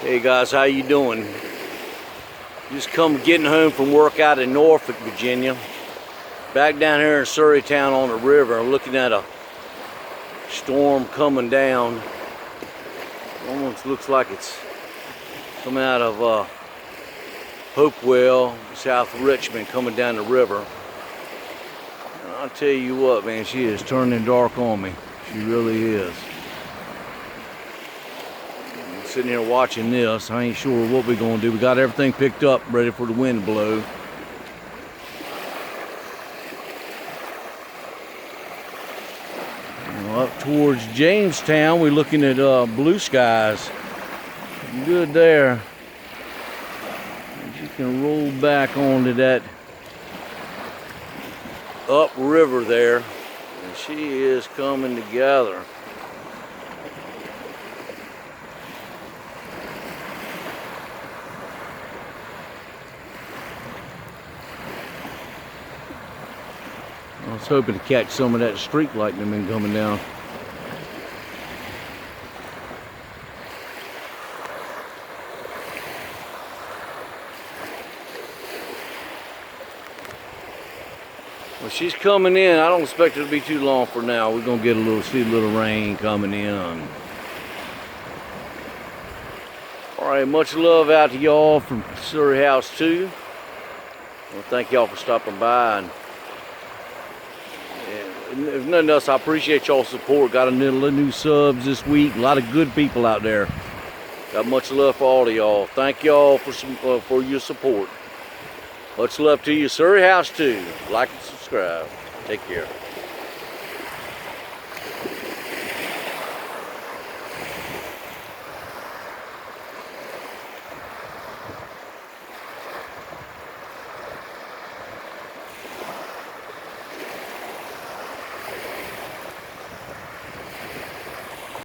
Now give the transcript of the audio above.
Hey guys, how you doing? Just getting home from work out in Norfolk, Virginia. Back down here in Surrytown on the river, looking at a storm coming down. Almost looks like it's coming out of Hopewell, south of Richmond, coming down the river. And I'll tell you what, man, she is turning dark on me. She really is. Sitting here watching this. I ain't sure what we're gonna do. We got everything picked up, ready for the wind to blow. Up towards Jamestown, we're looking at blue skies. Good there. You can roll back onto that upriver there, and she is coming together. I was hoping to catch some of that streak lightning been coming down. Well, she's coming in. I don't expect it to be too long for now. We're gonna get see a little rain coming in. All right, much love out to y'all from Surry House 2. Well, thank y'all for stopping by, and if nothing else, I appreciate y'all's support. Got a little new subs this week. A lot of good people out there. Got much love for all of y'all. Thank y'all for your support. Much love to you, Surry House 2. Like and subscribe. Take care.